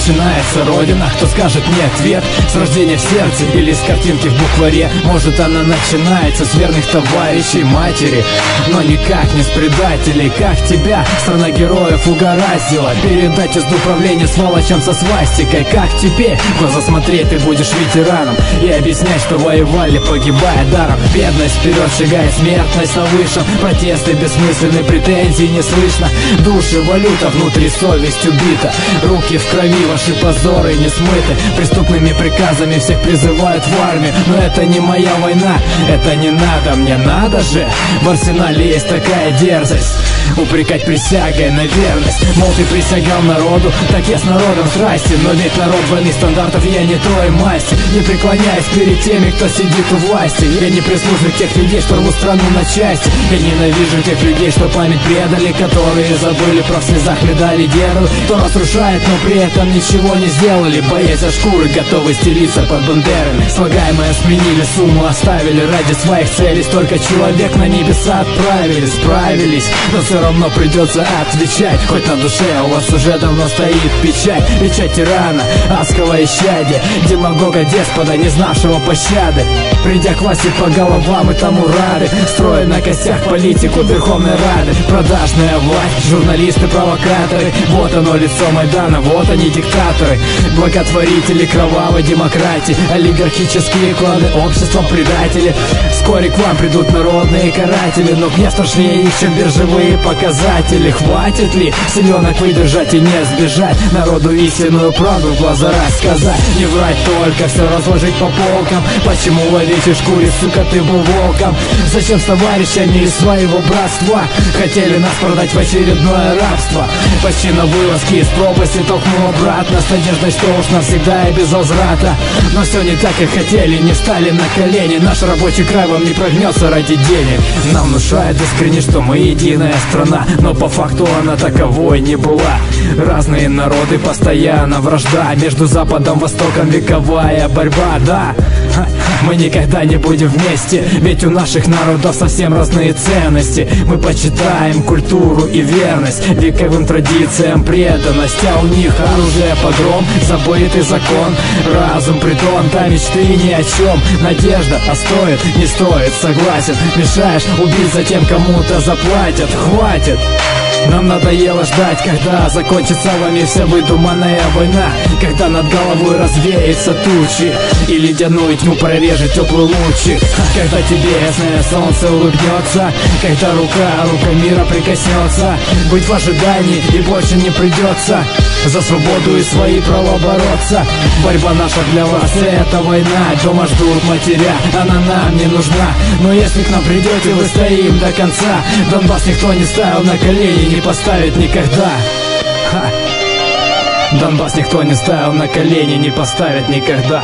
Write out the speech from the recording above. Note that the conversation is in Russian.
начинается родина? Кто скажет мне ответ? С рождения в сердце или с картинки в букваре? Может, она начинается с верных товарищей матери, но никак не с предателей. Как тебя страна героев угораздила передать езду правления сволочам со свастикой? Как теперь в глаза смотреть ты будешь ветераном и объяснять, что воевали, погибая даром? Бедность вперед шагает, смертность на высшем, протесты бессмысленные, претензий не слышно. Души валюта, внутри совесть убита, руки в крови, ваши позоры не смыты. Преступными приказами всех призывают в армию, но это не моя война, это не надо, мне надо же. В арсенале есть такая дерзость упрекать присягой на верность. Мол, ты присягал народу, так я с народом, здрасте. Но ведь народ двойных стандартов, я не той масти. Не преклоняюсь перед теми, кто сидит у власти. Я не прислужник тех людей, что рвут страну на части. Я ненавижу тех людей, что память предали, которые забыли про в слезах медали героев, кто разрушает, но при этом ничего не сделали. Боясь за шкуры, готовы стелиться под бандерами. Слагаемое сменили, сумму оставили ради своих целей. Столько человек на небеса отправили, справились, но все равно придется отвечать. Хоть на душе у вас уже давно стоит печать, печать тирана, адского исчадия, демагога, деспота, не знавшего пощады. Придя к власти по головам и тому рады, строят на костях политику Верховной Рады. Продажная власть, журналисты, провокаторы, вот оно лицо Майдана, вот они диктаторы, благотворители кровавой демократии, олигархические кланы, общества предатели. Вскоре к вам придут народные каратели, но гнев страшнее их, чем биржевые показатели. Хватит ли силенок выдержать и не сбежать, народу истинную правду в глаза рассказать? Не врать только, все разложить по полкам. Почему в овечьей шкуре, сука, ты был волком? Зачем с товарищами из своего братства хотели нас продать в очередное рабство? Почти на вылазке из пропасти толкнул обратно, с надеждой, что уж навсегда и без возврата. Но все не так, как хотели, не встали на колени. Наш рабочий край вам не прогнется ради денег. Нам внушают искренне, что мы единая страна, но по факту она таковой не была. Разные народы, постоянно вражда, между Западом, Востоком вековая борьба, да. Мы никогда не будем вместе, ведь у наших народов совсем разные ценности. Мы почитаем культуру и верность, вековым традициям преданность, а у них оружие, погром, забытый закон, разум, притон, да мечты ни о чем. Надежда, а стоит, не стоит, согласен. Мешаешь убить, затем кому-то заплатят. Хватит! Нам надоело ждать, когда закончится вами вся выдуманная война, когда над головой развеется тучи и ледяную тьму прорежет теплый лучик, когда тебе ясное солнце улыбнется, когда рука мира прикоснется. Быть в ожидании и больше не придется за свободу и свои права бороться. Борьба наша для вас, это война. Дома ждут матеря, она нам не нужна. Но если к нам придете, вы стоим до конца. Донбасс никто не ставил на колени, не поставит никогда. Донбасс никто не ставил на колени, не поставит никогда.